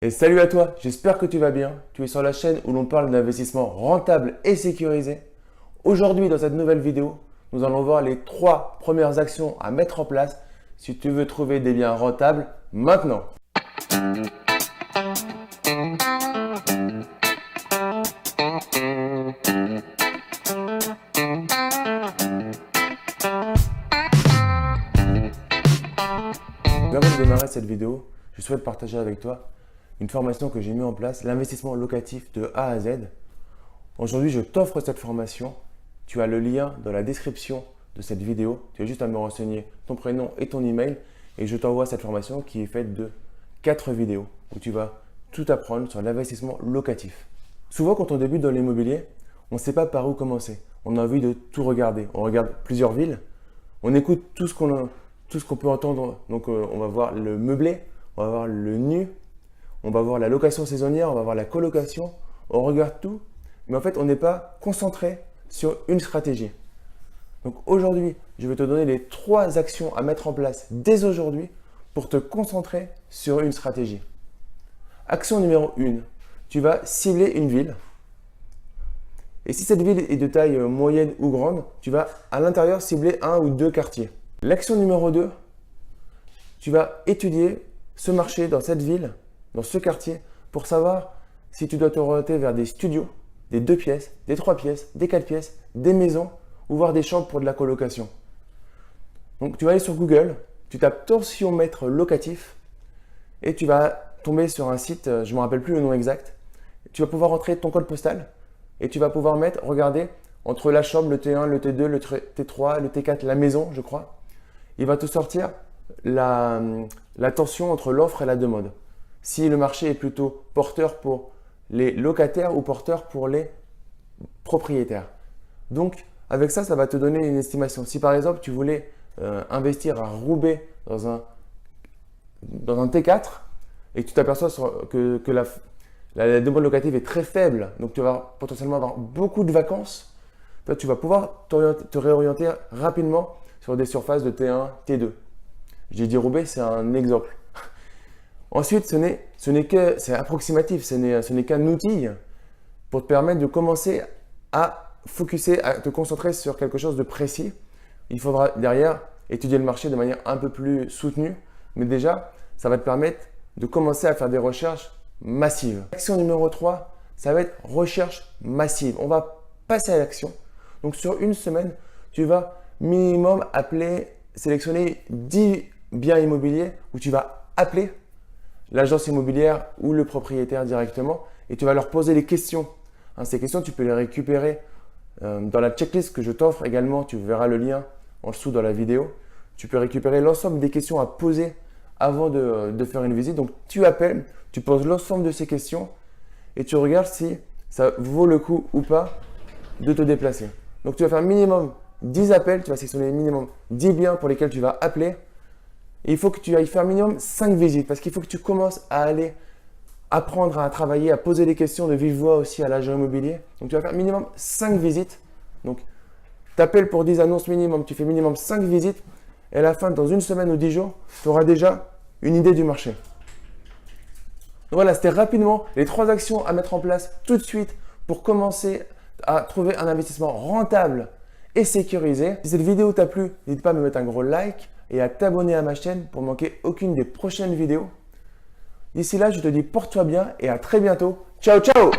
Et salut à toi, j'espère que tu vas bien. Tu es sur la chaîne où l'on parle d'investissement rentable et sécurisé. Aujourd'hui, dans cette nouvelle vidéo, nous allons voir les 3 premières actions à mettre en place si tu veux trouver des biens rentables maintenant. Avant de démarrer cette vidéo, je souhaite partager avec toi une formation que j'ai mis en place, l'investissement locatif de A à Z. Aujourd'hui, je t'offre cette formation. Tu as le lien dans la description de cette vidéo. Tu as juste à me renseigner ton prénom et ton email et je t'envoie cette formation qui est faite de 4 vidéos où tu vas tout apprendre sur l'investissement locatif. Souvent, quand on débute dans l'immobilier, on ne sait pas par où commencer. On a envie de tout regarder. On regarde plusieurs villes, on écoute tout ce qu'on peut entendre. Donc, on va voir le meublé, on va voir le nu, on va voir la location saisonnière, on va voir la colocation. On regarde tout, mais en fait, on n'est pas concentré sur une stratégie. Donc aujourd'hui, je vais te donner les 3 actions à mettre en place dès aujourd'hui pour te concentrer sur une stratégie. Action numéro 1, tu vas cibler une ville. Et si cette ville est de taille moyenne ou grande, tu vas à l'intérieur cibler 1 ou 2 quartiers. L'action numéro 2, tu vas étudier ce marché dans cette ville, dans ce quartier, pour savoir si tu dois t'orienter vers des studios, des 2 pièces, des 3 pièces, des 4 pièces, des maisons ou voir des chambres pour de la colocation. Donc tu vas aller sur Google, tu tapes tensiomètre locatif et tu vas tomber sur un site, je ne me rappelle plus le nom exact. Tu vas pouvoir entrer ton code postal et tu vas pouvoir regarder entre la chambre, le T1, le T2, le T3, le T4, la maison, je crois. Il va te sortir la tension entre l'offre et la demande. Si le marché est plutôt porteur pour les locataires ou porteur pour les propriétaires. Donc, avec ça, ça va te donner une estimation. Si par exemple, tu voulais investir à Roubaix dans un T4 et que tu t'aperçois que la demande locative est très faible, donc tu vas potentiellement avoir beaucoup de vacances, toi, tu vas pouvoir te réorienter rapidement sur des surfaces de T1, T2. J'ai dit Roubaix, c'est un exemple. Ensuite, c'est approximatif, ce n'est qu'un outil pour te permettre de commencer à focuser, à te concentrer sur quelque chose de précis. Il faudra derrière étudier le marché de manière un peu plus soutenue, mais déjà, ça va te permettre de commencer à faire des recherches massives. Action numéro 3, ça va être recherche massive. On va passer à l'action. Donc sur une semaine, tu vas minimum sélectionner 10 biens immobiliers où tu vas appeler l'agence immobilière ou le propriétaire directement et tu vas leur poser des questions. Ces questions, tu peux les récupérer dans la checklist que je t'offre également. Tu verras le lien en dessous dans la vidéo. Tu peux récupérer l'ensemble des questions à poser avant de faire une visite. Donc, tu appelles, tu poses l'ensemble de ces questions et tu regardes si ça vaut le coup ou pas de te déplacer. Donc, tu vas faire minimum 10 appels. Tu vas sélectionner minimum 10 biens pour lesquels tu vas appeler. Et il faut que tu ailles faire minimum 5 visites parce qu'il faut que tu commences à aller apprendre à travailler, à poser des questions de vive voix aussi à l'agent immobilier. Donc, tu vas faire minimum 5 visites. Donc, tu appelles pour 10 annonces minimum, tu fais minimum 5 visites. Et à la fin, dans une semaine ou 10 jours, tu auras déjà une idée du marché. Donc, voilà, c'était rapidement les 3 actions à mettre en place tout de suite pour commencer à trouver un investissement rentable et sécurisé. Si cette vidéo t'a plu, n'hésite pas à me mettre un gros like et à t'abonner à ma chaîne pour ne manquer aucune des prochaines vidéos. D'ici là, je te dis porte-toi bien et à très bientôt. Ciao, ciao!